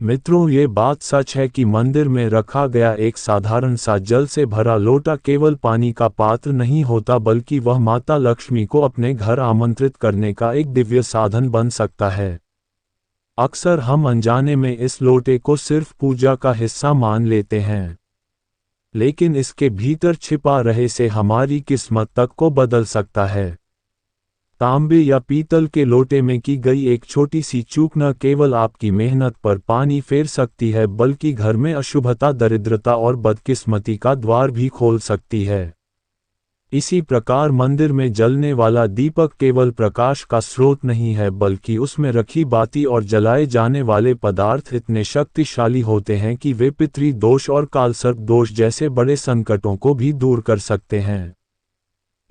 मित्रों, ये बात सच है कि मंदिर में रखा गया एक साधारण सा जल से भरा लोटा केवल पानी का पात्र नहीं होता, बल्कि वह माता लक्ष्मी को अपने घर आमंत्रित करने का एक दिव्य साधन बन सकता है। अक्सर हम अनजाने में इस लोटे को सिर्फ पूजा का हिस्सा मान लेते हैं, लेकिन इसके भीतर छिपा रहस्य हमारी किस्मत तक को बदल सकता है। तांबे या पीतल के लोटे में की गई एक छोटी सी चूक न केवल आपकी मेहनत पर पानी फेर सकती है, बल्कि घर में अशुभता, दरिद्रता और बदकिस्मती का द्वार भी खोल सकती है। इसी प्रकार मंदिर में जलने वाला दीपक केवल प्रकाश का स्रोत नहीं है, बल्कि उसमें रखी बाती और जलाए जाने वाले पदार्थ इतने शक्तिशाली होते हैं कि वे पितृ दोष और कालसर्प दोष जैसे बड़े संकटों को भी दूर कर सकते हैं।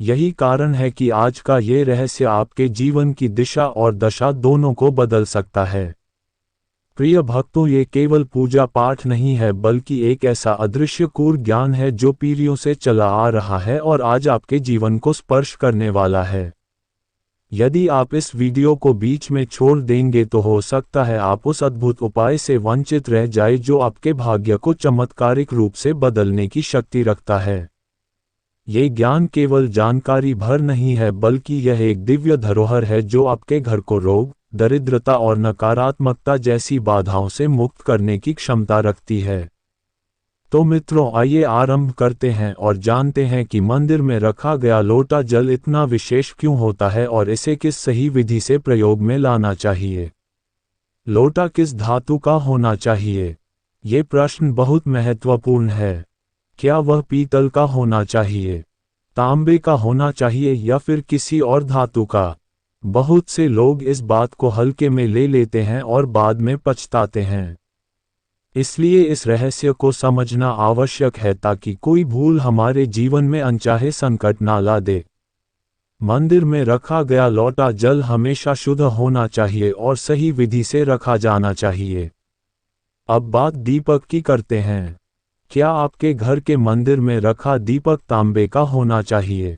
यही कारण है कि आज का ये रहस्य आपके जीवन की दिशा और दशा दोनों को बदल सकता है। प्रिय भक्तों, ये केवल पूजा पाठ नहीं है, बल्कि एक ऐसा अदृश्य कूर ज्ञान है जो पीढ़ियों से चला आ रहा है और आज आपके जीवन को स्पर्श करने वाला है। यदि आप इस वीडियो को बीच में छोड़ देंगे तो हो सकता है आप उस अद्भुत उपाय से वंचित रह जाए जो आपके भाग्य को चमत्कारिक रूप से बदलने की शक्ति रखता है। ये ज्ञान केवल जानकारी भर नहीं है, बल्कि यह एक दिव्य धरोहर है जो आपके घर को रोग, दरिद्रता और नकारात्मकता जैसी बाधाओं से मुक्त करने की क्षमता रखती है। तो मित्रों, आइए आरंभ करते हैं और जानते हैं कि मंदिर में रखा गया लोटा जल इतना विशेष क्यों होता है और इसे किस सही विधि से प्रयोग में लाना चाहिए। लोटा किस धातु का होना चाहिए? ये प्रश्न बहुत महत्वपूर्ण है। क्या वह पीतल का होना चाहिए, तांबे का होना चाहिए या फिर किसी और धातु का? बहुत से लोग इस बात को हल्के में ले लेते हैं और बाद में पछताते हैं। इसलिए इस रहस्य को समझना आवश्यक है ताकि कोई भूल हमारे जीवन में अनचाहे संकट ना ला दे। मंदिर में रखा गया लोटा जल हमेशा शुद्ध होना चाहिए और सही विधि से रखा जाना चाहिए। अब बात दीपक की करते हैं। क्या आपके घर के मंदिर में रखा दीपक तांबे का होना चाहिए,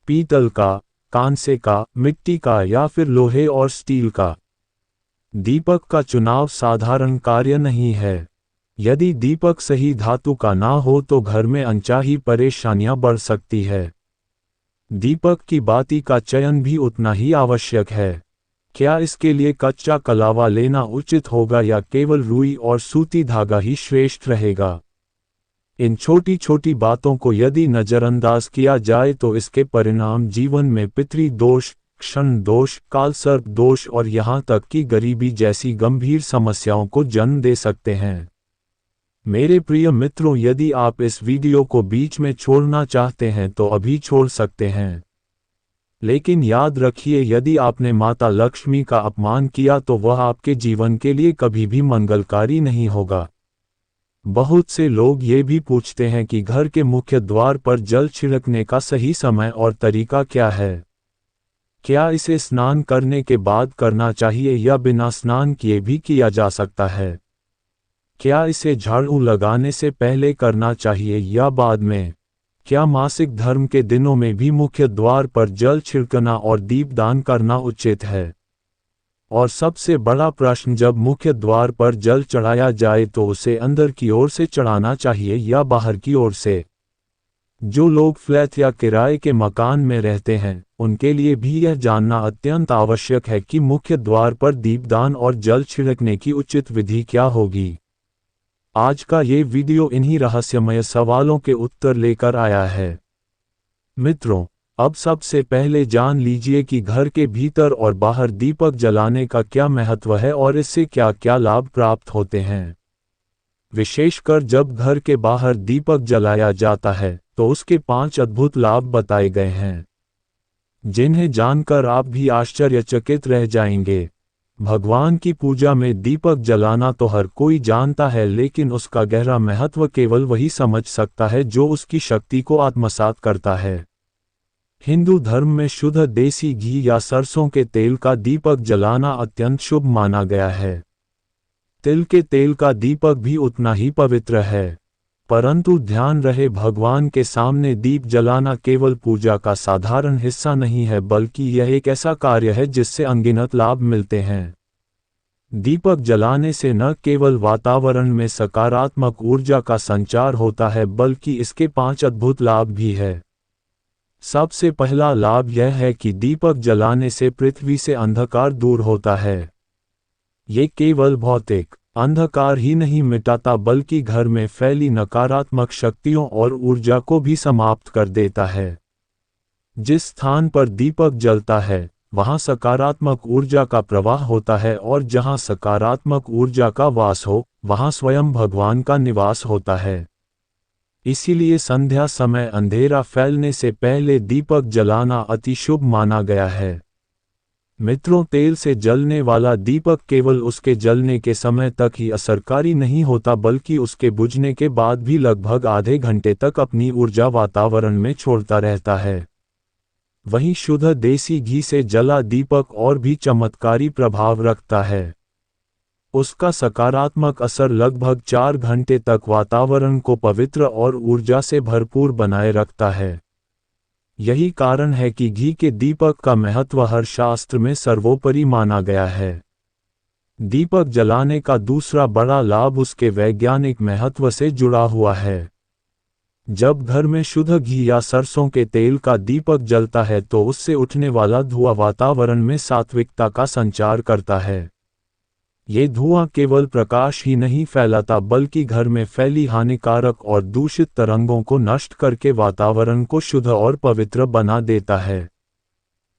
पीतल का, कांसे का, मिट्टी का या फिर लोहे और स्टील का? दीपक का चुनाव साधारण कार्य नहीं है। यदि दीपक सही धातु का ना हो तो घर में अनचाही परेशानियां बढ़ सकती है। दीपक की बाती का चयन भी उतना ही आवश्यक है। क्या इसके लिए कच्चा कलावा लेना उचित होगा या केवल रुई और सूती धागा ही श्रेष्ठ रहेगा? इन छोटी छोटी बातों को यदि नज़रअंदाज किया जाए तो इसके परिणाम जीवन में पितृ दोष, क्षण दोष, कालसर्प दोष और यहाँ तक कि गरीबी जैसी गंभीर समस्याओं को जन्म दे सकते हैं। मेरे प्रिय मित्रों, यदि आप इस वीडियो को बीच में छोड़ना चाहते हैं तो अभी छोड़ सकते हैं। लेकिन याद रखिए, यदि आपने माता लक्ष्मी का अपमान किया तो वह आपके जीवन के लिए कभी भी मंगलकारी नहीं होगा। बहुत से लोग ये भी पूछते हैं कि घर के मुख्य द्वार पर जल छिड़कने का सही समय और तरीका क्या है। क्या इसे स्नान करने के बाद करना चाहिए या बिना स्नान किए भी किया जा सकता है? क्या इसे झाड़ू लगाने से पहले करना चाहिए या बाद में? क्या मासिक धर्म के दिनों में भी मुख्य द्वार पर जल छिड़कना और दीपदान करना उचित है? और सबसे बड़ा प्रश्न, जब मुख्य द्वार पर जल चढ़ाया जाए तो उसे अंदर की ओर से चढ़ाना चाहिए या बाहर की ओर से? जो लोग फ्लैट या किराए के मकान में रहते हैं, उनके लिए भी यह जानना अत्यंत आवश्यक है कि मुख्य द्वार पर दीपदान और जल छिड़कने की उचित विधि क्या होगी। आज का ये वीडियो इन्हीं रहस्यमय सवालों के उत्तर लेकर आया है। मित्रों, अब सबसे पहले जान लीजिए कि घर के भीतर और बाहर दीपक जलाने का क्या महत्व है और इससे क्या क्या लाभ प्राप्त होते हैं। विशेषकर जब घर के बाहर दीपक जलाया जाता है तो उसके 5 अद्भुत लाभ बताए गए हैं, जिन्हें जानकर आप भी आश्चर्यचकित रह जाएंगे। भगवान की पूजा में दीपक जलाना तो हर कोई जानता है, लेकिन उसका गहरा महत्व केवल वही समझ सकता है जो उसकी शक्ति को आत्मसात करता है। हिंदू धर्म में शुद्ध देसी घी या सरसों के तेल का दीपक जलाना अत्यंत शुभ माना गया है। तिल के तेल का दीपक भी उतना ही पवित्र है। परंतु ध्यान रहे, भगवान के सामने दीप जलाना केवल पूजा का साधारण हिस्सा नहीं है, बल्कि यह एक ऐसा कार्य है जिससे अनगिनत लाभ मिलते हैं। दीपक जलाने से न केवल वातावरण में सकारात्मक ऊर्जा का संचार होता है बल्कि इसके 5 अद्भुत लाभ भी है। सबसे पहला लाभ यह है कि दीपक जलाने से पृथ्वी से अंधकार दूर होता है। ये केवल भौतिक अंधकार ही नहीं मिटाता बल्कि घर में फैली नकारात्मक शक्तियों और ऊर्जा को भी समाप्त कर देता है। जिस स्थान पर दीपक जलता है वहाँ सकारात्मक ऊर्जा का प्रवाह होता है और जहाँ सकारात्मक ऊर्जा का वास हो वहाँ स्वयं भगवान का निवास होता है। इसीलिए संध्या समय अंधेरा फैलने से पहले दीपक जलाना अति शुभ माना गया है। मित्रों, तेल से जलने वाला दीपक केवल उसके जलने के समय तक ही असरकारी नहीं होता बल्कि उसके बुझने के बाद भी लगभग आधे घंटे तक अपनी ऊर्जा वातावरण में छोड़ता रहता है। वहीं शुद्ध देसी घी से जला दीपक और भी चमत्कारी प्रभाव रखता है। उसका सकारात्मक असर लगभग 4 घंटे तक वातावरण को पवित्र और ऊर्जा से भरपूर बनाए रखता है। यही कारण है कि घी के दीपक का महत्व हर शास्त्र में सर्वोपरि माना गया है। दीपक जलाने का दूसरा बड़ा लाभ उसके वैज्ञानिक महत्व से जुड़ा हुआ है। जब घर में शुद्ध घी या सरसों के तेल का दीपक जलता है तो उससे उठने वाला धुआं वातावरण में सात्विकता का संचार करता है। ये धुआं केवल प्रकाश ही नहीं फैलाता बल्कि घर में फैली हानिकारक और दूषित तरंगों को नष्ट करके वातावरण को शुद्ध और पवित्र बना देता है।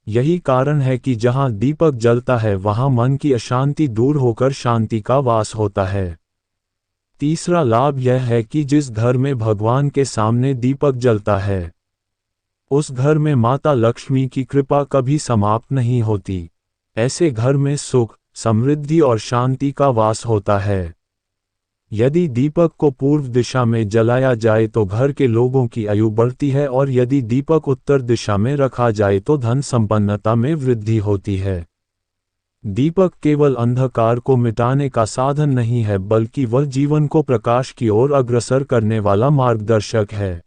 यही कारण है कि जहाँ दीपक जलता है वहाँ मन की अशांति दूर होकर शांति का वास होता है। तीसरा लाभ यह है कि जिस घर में भगवान के सामने दीपक जलता है उस घर में माता लक्ष्मी की कृपा कभी समाप्त नहीं होती। ऐसे घर में सुख, समृद्धि और शांति का वास होता है। यदि दीपक को पूर्व दिशा में जलाया जाए तो घर के लोगों की आयु बढ़ती है और यदि दीपक उत्तर दिशा में रखा जाए तो धन संपन्नता में वृद्धि होती है। दीपक केवल अंधकार को मिटाने का साधन नहीं है बल्कि वह जीवन को प्रकाश की ओर अग्रसर करने वाला मार्गदर्शक है।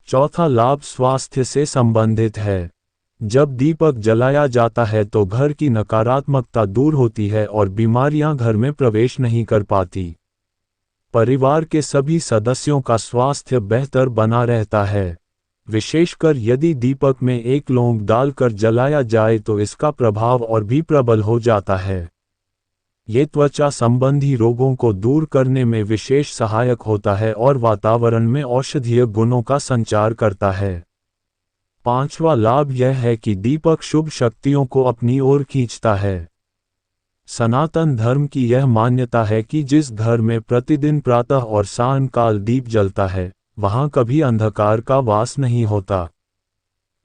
चौथा लाभ स्वास्थ्य से संबंधित है। जब दीपक जलाया जाता है तो घर की नकारात्मकता दूर होती है और बीमारियां घर में प्रवेश नहीं कर पाती। परिवार के सभी सदस्यों का स्वास्थ्य बेहतर बना रहता है। विशेषकर यदि दीपक में एक लौंग डालकर जलाया जाए तो इसका प्रभाव और भी प्रबल हो जाता है। ये त्वचा संबंधी रोगों को दूर करने में विशेष सहायक होता है और वातावरण में औषधीय गुणों का संचार करता है। पांचवा लाभ यह है कि दीपक शुभ शक्तियों को अपनी ओर खींचता है। सनातन धर्म की यह मान्यता है कि जिस घर में प्रतिदिन प्रातः और सायंकाल दीप जलता है वहां कभी अंधकार का वास नहीं होता।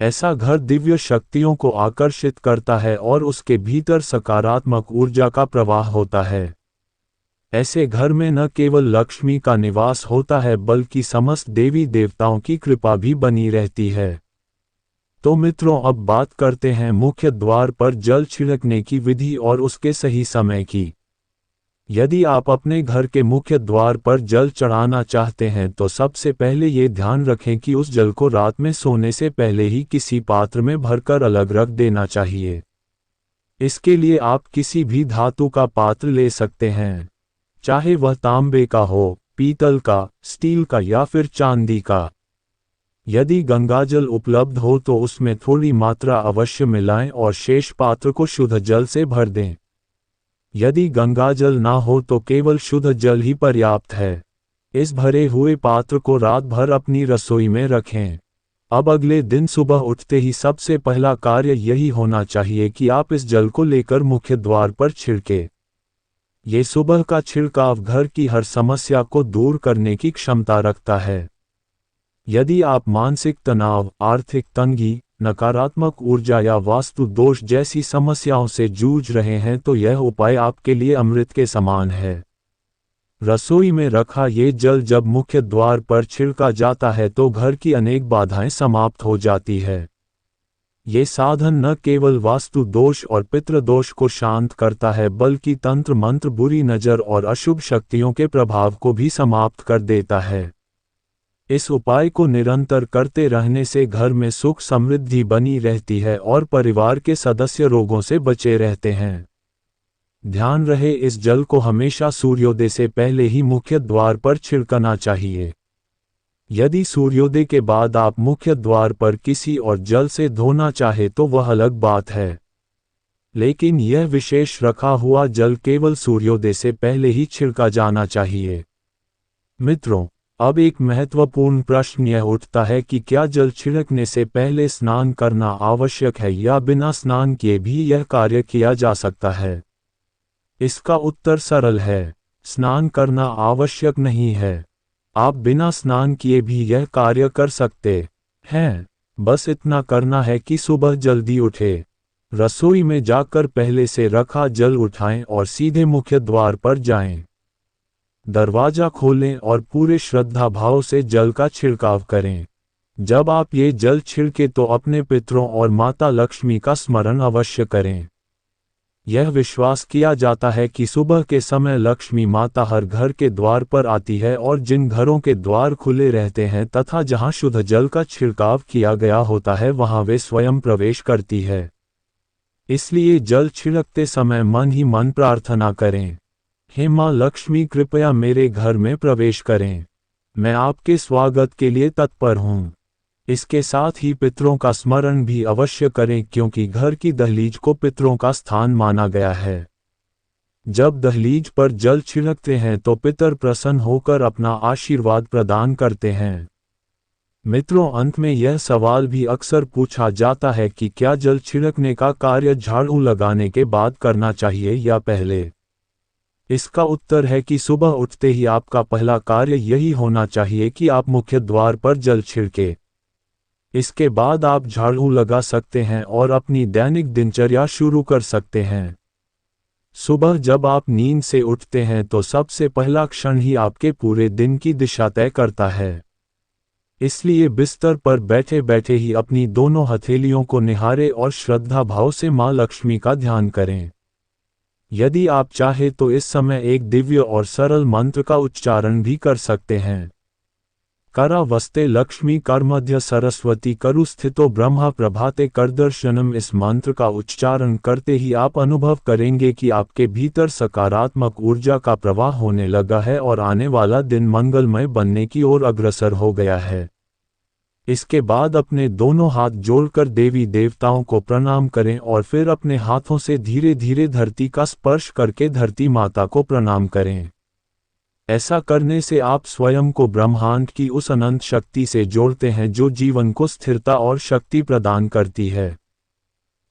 ऐसा घर दिव्य शक्तियों को आकर्षित करता है और उसके भीतर सकारात्मक ऊर्जा का प्रवाह होता है। ऐसे घर में न केवल लक्ष्मी का निवास होता है बल्कि समस्त देवी देवताओं की कृपा भी बनी रहती है। तो मित्रों, अब बात करते हैं मुख्य द्वार पर जल छिड़कने की विधि और उसके सही समय की। यदि आप अपने घर के मुख्य द्वार पर जल चढ़ाना चाहते हैं तो सबसे पहले ये ध्यान रखें कि उस जल को रात में सोने से पहले ही किसी पात्र में भरकर अलग रख देना चाहिए। इसके लिए आप किसी भी धातु का पात्र ले सकते हैं, चाहे वह तांबे का हो, पीतल का, स्टील का या फिर चांदी का। यदि गंगाजल उपलब्ध हो तो उसमें थोड़ी मात्रा अवश्य मिलाएं और शेष पात्र को शुद्ध जल से भर दें। यदि गंगाजल ना हो तो केवल शुद्ध जल ही पर्याप्त है। इस भरे हुए पात्र को रात भर अपनी रसोई में रखें। अब अगले दिन सुबह उठते ही सबसे पहला कार्य यही होना चाहिए कि आप इस जल को लेकर मुख्य द्वार पर छिड़के। ये सुबह का छिड़काव घर की हर समस्या को दूर करने की क्षमता रखता है। यदि आप मानसिक तनाव, आर्थिक तंगी, नकारात्मक ऊर्जा या वास्तु दोष जैसी समस्याओं से जूझ रहे हैं तो यह उपाय आपके लिए अमृत के समान है। रसोई में रखा ये जल जब मुख्य द्वार पर छिड़का जाता है तो घर की अनेक बाधाएं समाप्त हो जाती है। ये साधन न केवल वास्तु दोष और पितृ दोष को शांत करता है बल्कि तंत्र मंत्र, बुरी नज़र और अशुभ शक्तियों के प्रभाव को भी समाप्त कर देता है। इस उपाय को निरंतर करते रहने से घर में सुख समृद्धि बनी रहती है और परिवार के सदस्य रोगों से बचे रहते हैं। ध्यान रहे, इस जल को हमेशा सूर्योदय से पहले ही मुख्य द्वार पर छिड़कना चाहिए। यदि सूर्योदय के बाद आप मुख्य द्वार पर किसी और जल से धोना चाहे तो वह अलग बात है, लेकिन यह विशेष रखा हुआ जल केवल सूर्योदय से पहले ही छिड़का जाना चाहिए। मित्रों, अब एक महत्वपूर्ण प्रश्न यह उठता है कि क्या जल छिड़कने से पहले स्नान करना आवश्यक है या बिना स्नान किए भी यह कार्य किया जा सकता है? इसका उत्तर सरल है, स्नान करना आवश्यक नहीं है। आप बिना स्नान किए भी यह कार्य कर सकते हैं। बस इतना करना है कि सुबह जल्दी उठे, रसोई में जाकर पहले से रखा जल उठाएं और सीधे मुख्य द्वार पर जाएं। दरवाजा खोलें और पूरे श्रद्धा भाव से जल का छिड़काव करें। जब आप ये जल छिड़के तो अपने पितरों और माता लक्ष्मी का स्मरण अवश्य करें। यह विश्वास किया जाता है कि सुबह के समय लक्ष्मी माता हर घर के द्वार पर आती है और जिन घरों के द्वार खुले रहते हैं तथा जहां शुद्ध जल का छिड़काव किया गया होता है वहां वे स्वयं प्रवेश करती है। इसलिए जल छिड़कते समय मन ही मन प्रार्थना करें, हे माँ लक्ष्मी, कृपया मेरे घर में प्रवेश करें, मैं आपके स्वागत के लिए तत्पर हूँ। इसके साथ ही पितरों का स्मरण भी अवश्य करें, क्योंकि घर की दहलीज को पितरों का स्थान माना गया है। जब दहलीज पर जल छिड़कते हैं तो पितर प्रसन्न होकर अपना आशीर्वाद प्रदान करते हैं। मित्रों, अंत में यह सवाल भी अक्सर पूछा जाता है कि क्या जल छिड़कने का कार्य झाड़ू लगाने के बाद करना चाहिए या पहले? इसका उत्तर है कि सुबह उठते ही आपका पहला कार्य यही होना चाहिए कि आप मुख्य द्वार पर जल छिड़के। इसके बाद आप झाड़ू लगा सकते हैं और अपनी दैनिक दिनचर्या शुरू कर सकते हैं। सुबह जब आप नींद से उठते हैं तो सबसे पहला क्षण ही आपके पूरे दिन की दिशा तय करता है। इसलिए बिस्तर पर बैठे बैठे ही अपनी दोनों हथेलियों को निहारें और श्रद्धा भाव से माँ लक्ष्मी का ध्यान करें। यदि आप चाहे तो इस समय एक दिव्य और सरल मंत्र का उच्चारण भी कर सकते हैं। करा वस्ते लक्ष्मी कर मध्य सरस्वती करु स्थितो ब्रह्मा प्रभाते कर दर्शनम। इस मंत्र का उच्चारण करते ही आप अनुभव करेंगे कि आपके भीतर सकारात्मक ऊर्जा का प्रवाह होने लगा है और आने वाला दिन मंगलमय बनने की ओर अग्रसर हो गया है। इसके बाद अपने दोनों हाथ जोड़कर देवी देवताओं को प्रणाम करें और फिर अपने हाथों से धीरे धीरे धरती का स्पर्श करके धरती माता को प्रणाम करें। ऐसा करने से आप स्वयं को ब्रह्मांड की उस अनंत शक्ति से जोड़ते हैं जो जीवन को स्थिरता और शक्ति प्रदान करती है।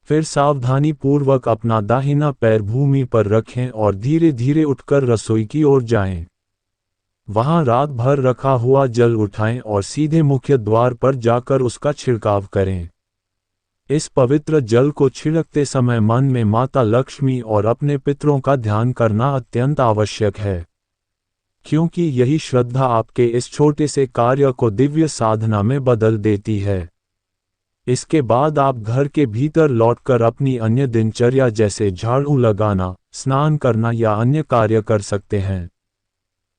फिर सावधानी पूर्वक अपना दाहिना पैर भूमि पर रखें और धीरे धीरे उठकर रसोई की ओर जाएं। वहां रात भर रखा हुआ जल उठाएं और सीधे मुख्य द्वार पर जाकर उसका छिड़काव करें। इस पवित्र जल को छिड़कते समय मन में माता लक्ष्मी और अपने पितरों का ध्यान करना अत्यंत आवश्यक है, क्योंकि यही श्रद्धा आपके इस छोटे से कार्य को दिव्य साधना में बदल देती है। इसके बाद आप घर के भीतर लौटकर अपनी अन्य दिनचर्या जैसे झाड़ू लगाना, स्नान करना या अन्य कार्य कर सकते हैं।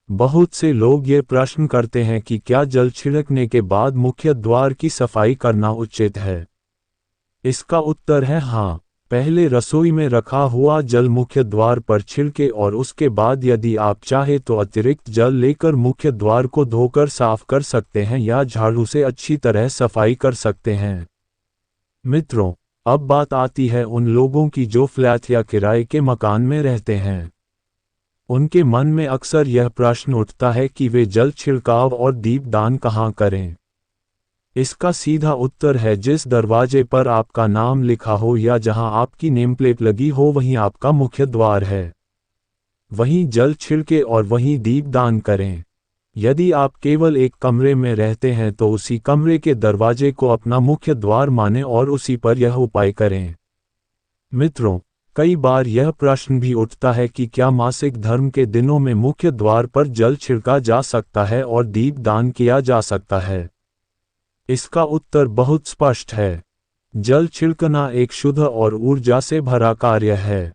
बहुत से लोग ये प्रश्न करते हैं कि क्या जल छिड़कने के बाद मुख्य द्वार की सफाई करना उचित है? इसका उत्तर है हाँ। पहले रसोई में रखा हुआ जल मुख्य द्वार पर छिड़के और उसके बाद यदि आप चाहे तो अतिरिक्त जल लेकर मुख्य द्वार को धोकर साफ कर सकते हैं या झाड़ू से अच्छी तरह सफाई कर सकते हैं। मित्रों, अब बात आती है उन लोगों की जो फ्लैट या किराए के मकान में रहते हैं। उनके मन में अक्सर यह प्रश्न उठता है कि वे जल छिड़काव और दीपदान कहाँ करें। इसका सीधा उत्तर है, जिस दरवाजे पर आपका नाम लिखा हो या जहां आपकी नेम प्लेट लगी हो वहीं आपका मुख्य द्वार है। वहीं जल छिड़के और वहीं दीपदान करें। यदि आप केवल एक कमरे में रहते हैं तो उसी कमरे के दरवाजे को अपना मुख्य द्वार मानें और उसी पर यह उपाय करें। मित्रों, कई बार यह प्रश्न भी उठता है कि क्या मासिक धर्म के दिनों में मुख्य द्वार पर जल छिड़का जा सकता है और दीपदान किया जा सकता है? इसका उत्तर बहुत स्पष्ट है। जल छिड़कना एक शुद्ध और ऊर्जा से भरा कार्य है।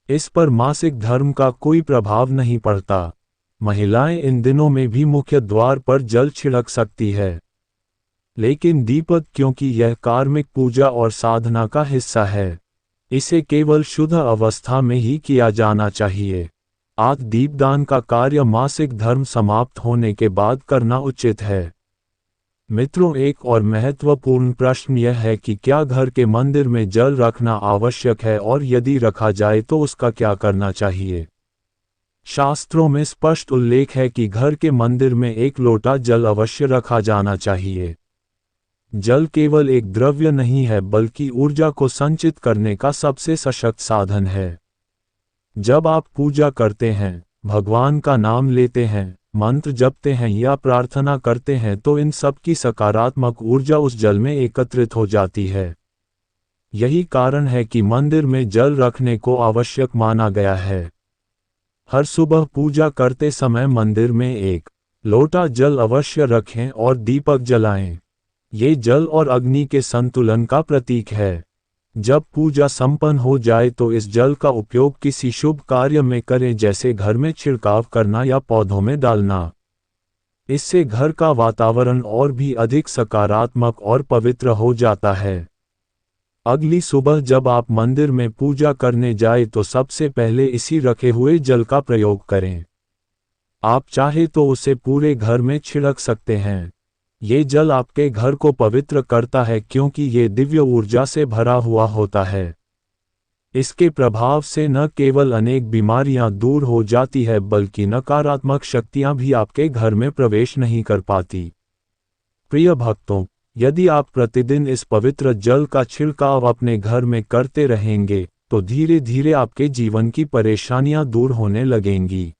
इस पर मासिक धर्म का कोई प्रभाव नहीं पड़ता। महिलाएं इन दिनों में भी मुख्य द्वार पर जल छिड़क सकती है। लेकिन दीपक, क्योंकि यह कार्मिक पूजा और साधना का हिस्सा है, इसे केवल शुद्ध अवस्था में ही किया जाना चाहिए। आग दीपदान का कार्य मासिक धर्म समाप्त होने के बाद करना उचित है। मित्रों, एक और महत्वपूर्ण प्रश्न यह है कि क्या घर के मंदिर में जल रखना आवश्यक है और यदि रखा जाए तो उसका क्या करना चाहिए। शास्त्रों में स्पष्ट उल्लेख है कि घर के मंदिर में 1 लोटा जल अवश्य रखा जाना चाहिए। जल केवल एक द्रव्य नहीं है बल्कि ऊर्जा को संचित करने का सबसे सशक्त साधन है। जब आप पूजा करते हैं, भगवान का नाम लेते हैं, मंत्र जपते हैं या प्रार्थना करते हैं तो इन सब की सकारात्मक ऊर्जा उस जल में एकत्रित हो जाती है। यही कारण है कि मंदिर में जल रखने को आवश्यक माना गया है। हर सुबह पूजा करते समय मंदिर में 1 लोटा जल अवश्य रखें और दीपक जलाएं। ये जल और अग्नि के संतुलन का प्रतीक है। जब पूजा संपन्न हो जाए तो इस जल का उपयोग किसी शुभ कार्य में करें, जैसे घर में छिड़काव करना या पौधों में डालना। इससे घर का वातावरण और भी अधिक सकारात्मक और पवित्र हो जाता है। अगली सुबह जब आप मंदिर में पूजा करने जाए तो सबसे पहले इसी रखे हुए जल का प्रयोग करें। आप चाहे तो उसे पूरे घर में छिड़क सकते हैं। ये जल आपके घर को पवित्र करता है क्योंकि ये दिव्य ऊर्जा से भरा हुआ होता है। इसके प्रभाव से न केवल अनेक बीमारियां दूर हो जाती है बल्कि नकारात्मक शक्तियां भी आपके घर में प्रवेश नहीं कर पाती। प्रिय भक्तों, यदि आप प्रतिदिन इस पवित्र जल का छिड़काव अपने घर में करते रहेंगे तो धीरे धीरे आपके जीवन की परेशानियां दूर होने लगेंगी।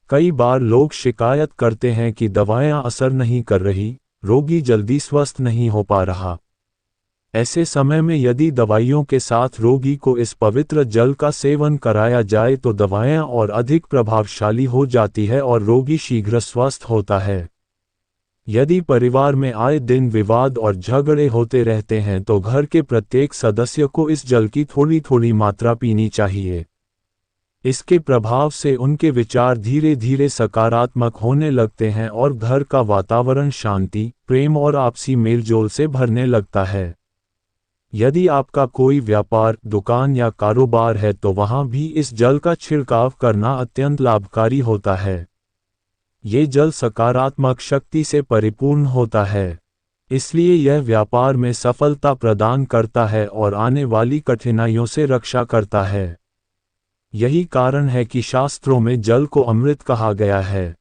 कई बार लोग शिकायत करते हैं कि दवाएं असर नहीं कर रही, रोगी जल्दी स्वस्थ नहीं हो पा रहा। ऐसे समय में यदि दवाइयों के साथ रोगी को इस पवित्र जल का सेवन कराया जाए तो दवाएं और अधिक प्रभावशाली हो जाती है और रोगी शीघ्र स्वस्थ होता है। यदि परिवार में आए दिन विवाद और झगड़े होते रहते हैं तो घर के प्रत्येक सदस्य को इस जल की थोड़ी थोड़ी मात्रा पीनी चाहिए। इसके प्रभाव से उनके विचार धीरे धीरे सकारात्मक होने लगते हैं और घर का वातावरण शांति, प्रेम और आपसी मेलजोल से भरने लगता है। यदि आपका कोई व्यापार, दुकान या कारोबार है तो वहां भी इस जल का छिड़काव करना अत्यंत लाभकारी होता है। ये जल सकारात्मक शक्ति से परिपूर्ण होता है, इसलिए यह व्यापार में सफलता प्रदान करता है और आने वाली कठिनाइयों से रक्षा करता है। यही कारण है कि शास्त्रों में जल को अमृत कहा गया है।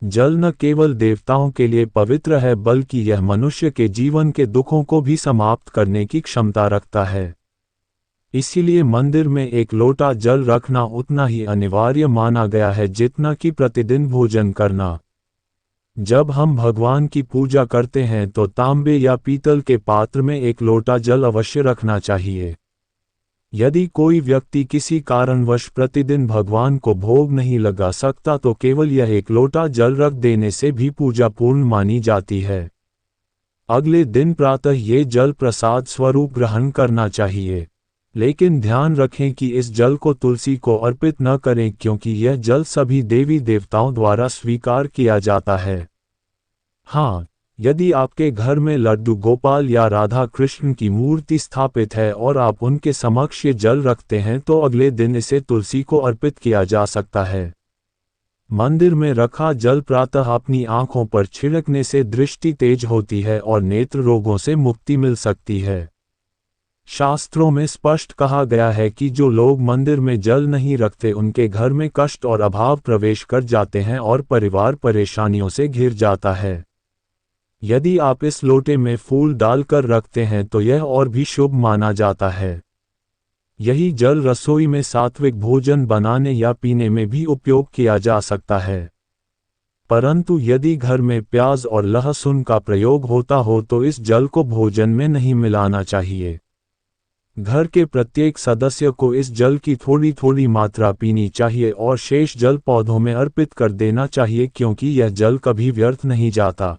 जल न केवल देवताओं के लिए पवित्र है बल्कि यह मनुष्य के जीवन के दुखों को भी समाप्त करने की क्षमता रखता है। इसीलिए मंदिर में 1 लोटा जल रखना उतना ही अनिवार्य माना गया है जितना कि प्रतिदिन भोजन करना। जब हम भगवान की पूजा करते हैं तो तांबे या पीतल के पात्र में 1 लोटा जल अवश्य रखना चाहिए। यदि कोई व्यक्ति किसी कारणवश प्रतिदिन भगवान को भोग नहीं लगा सकता तो केवल यह 1 लोटा जल रख देने से भी पूजा पूर्ण मानी जाती है। अगले दिन प्रातः ये जल प्रसाद स्वरूप ग्रहण करना चाहिए, लेकिन ध्यान रखें कि इस जल को तुलसी को अर्पित न करें क्योंकि यह जल सभी देवी देवताओं द्वारा स्वीकार किया जाता है। हाँ, यदि आपके घर में लड्डू गोपाल या राधा कृष्ण की मूर्ति स्थापित है और आप उनके समक्ष ये जल रखते हैं तो अगले दिन इसे तुलसी को अर्पित किया जा सकता है। मंदिर में रखा जल प्रातः अपनी आंखों पर छिड़कने से दृष्टि तेज होती है और नेत्र रोगों से मुक्ति मिल सकती है। शास्त्रों में स्पष्ट कहा गया है कि जो लोग मंदिर में जल नहीं रखते उनके घर में कष्ट और अभाव प्रवेश कर जाते हैं और परिवार परेशानियों से घिर जाता है। यदि आप इस लोटे में फूल डालकर रखते हैं तो यह और भी शुभ माना जाता है। यही जल रसोई में सात्विक भोजन बनाने या पीने में भी उपयोग किया जा सकता है। परंतु यदि घर में प्याज और लहसुन का प्रयोग होता हो तो इस जल को भोजन में नहीं मिलाना चाहिए। घर के प्रत्येक सदस्य को इस जल की थोड़ी थोड़ी मात्रा पीनी चाहिए और शेष जल पौधों में अर्पित कर देना चाहिए क्योंकि यह जल कभी व्यर्थ नहीं जाता।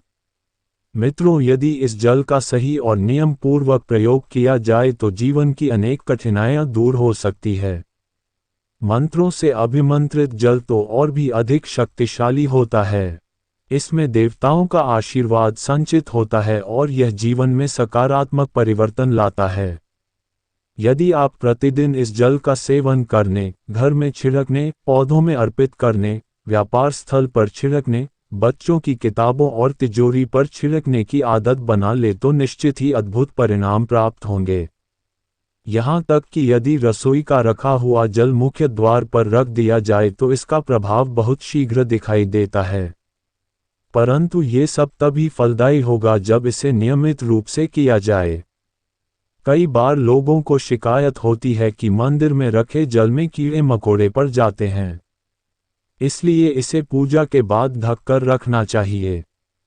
मित्रों, यदि इस जल का सही और नियम पूर्वक प्रयोग किया जाए तो जीवन की अनेक कठिनाइयां दूर हो सकती है। मंत्रों से अभिमंत्रित जल तो और भी अधिक शक्तिशाली होता है। इसमें देवताओं का आशीर्वाद संचित होता है और यह जीवन में सकारात्मक परिवर्तन लाता है। यदि आप प्रतिदिन इस जल का सेवन करने, घर में छिड़कने, पौधों में अर्पित करने, व्यापार स्थल पर छिड़कने, बच्चों की किताबों और तिजोरी पर छिड़कने की आदत बना ले तो निश्चित ही अद्भुत परिणाम प्राप्त होंगे। यहाँ तक कि यदि रसोई का रखा हुआ जल मुख्य द्वार पर रख दिया जाए तो इसका प्रभाव बहुत शीघ्र दिखाई देता है। परंतु ये सब तभी फलदायी होगा जब इसे नियमित रूप से किया जाए। कई बार लोगों को शिकायत होती है कि मंदिर में रखे जल में कीड़े मकोड़े पड़ जाते हैं, इसलिए इसे पूजा के बाद ढककर रखना चाहिए।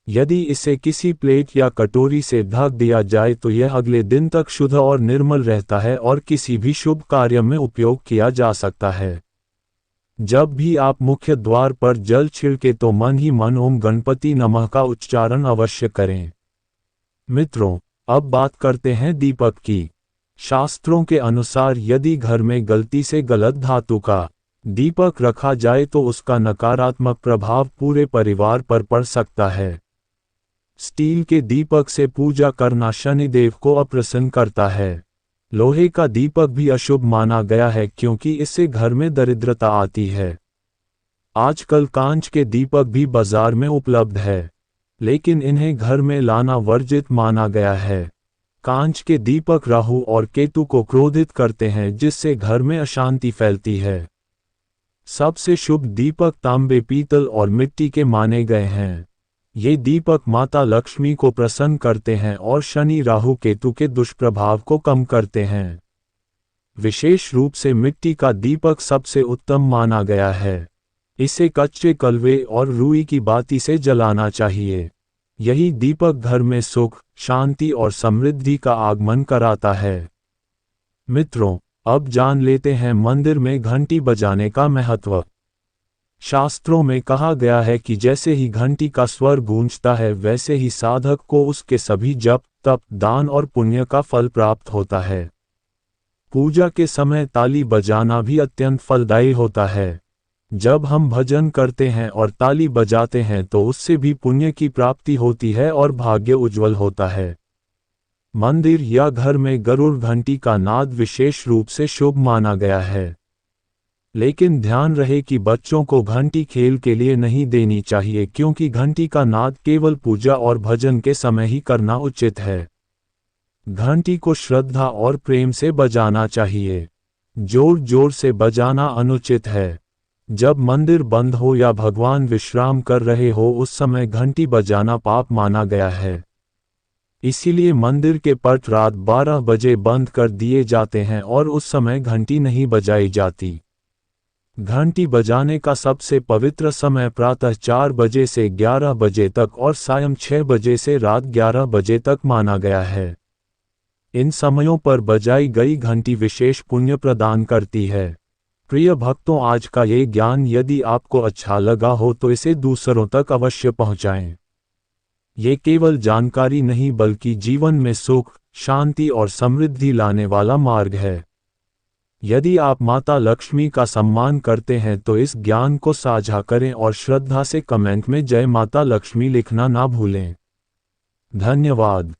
यदि इसे किसी प्लेट या कटोरी से ढक दिया जाए तो यह अगले दिन तक शुद्ध और निर्मल रहता है और किसी भी शुभ कार्य में उपयोग किया जा सकता है। जब भी आप मुख्य द्वार पर जल छिड़के तो मन ही मन ओम गणपति नमः का उच्चारण अवश्य करें। मित्रों, अब बात करते हैं दीपक की। शास्त्रों के अनुसार यदि घर में गलती से गलत धातु का दीपक रखा जाए तो उसका नकारात्मक प्रभाव पूरे परिवार पर पड़ सकता है। स्टील के दीपक से पूजा करना शनिदेव को अप्रसन्न करता है। लोहे का दीपक भी अशुभ माना गया है क्योंकि इससे घर में दरिद्रता आती है। आजकल कांच के दीपक भी बाजार में उपलब्ध है, लेकिन इन्हें घर में लाना वर्जित माना गया है। कांच के दीपक राहु और केतु को क्रोधित करते हैं जिससे घर में अशांति फैलती है। सबसे शुभ दीपक तांबे, पीतल और मिट्टी के माने गए हैं। ये दीपक माता लक्ष्मी को प्रसन्न करते हैं और शनि राहु केतु के दुष्प्रभाव को कम करते हैं। विशेष रूप से मिट्टी का दीपक सबसे उत्तम माना गया है। इसे कच्चे कलवे और रुई की बाती से जलाना चाहिए। यही दीपक घर में सुख, शांति और समृद्धि का आगमन कराता है। मित्रों, अब जान लेते हैं मंदिर में घंटी बजाने का महत्व। शास्त्रों में कहा गया है कि जैसे ही घंटी का स्वर गूंजता है वैसे ही साधक को उसके सभी जप, तप, दान और पुण्य का फल प्राप्त होता है। पूजा के समय ताली बजाना भी अत्यंत फलदायी होता है। जब हम भजन करते हैं और ताली बजाते हैं तो उससे भी पुण्य की प्राप्ति होती है और भाग्य उज्जवल होता है। मंदिर या घर में गरुड़ घंटी का नाद विशेष रूप से शुभ माना गया है। लेकिन ध्यान रहे कि बच्चों को घंटी खेल के लिए नहीं देनी चाहिए क्योंकि घंटी का नाद केवल पूजा और भजन के समय ही करना उचित है। घंटी को श्रद्धा और प्रेम से बजाना चाहिए। जोर जोर से बजाना अनुचित है। जब मंदिर बंद हो या भगवान विश्राम कर रहे हो उस समय घंटी बजाना पाप माना गया है। इसीलिए मंदिर के पट रात 12 बजे बंद कर दिए जाते हैं और उस समय घंटी नहीं बजाई जाती। घंटी बजाने का सबसे पवित्र समय प्रातः 4 बजे से 11 बजे तक और सायं 6 बजे से रात 11 बजे तक माना गया है। इन समयों पर बजाई गई घंटी विशेष पुण्य प्रदान करती है। प्रिय भक्तों, आज का ये ज्ञान यदि आपको अच्छा लगा हो तो इसे दूसरों तक अवश्य पहुंचाएं। ये केवल जानकारी नहीं बल्कि जीवन में सुख, शांति और समृद्धि लाने वाला मार्ग है। यदि आप माता लक्ष्मी का सम्मान करते हैं तो इस ज्ञान को साझा करें और श्रद्धा से कमेंट में जय माता लक्ष्मी लिखना ना भूलें। धन्यवाद।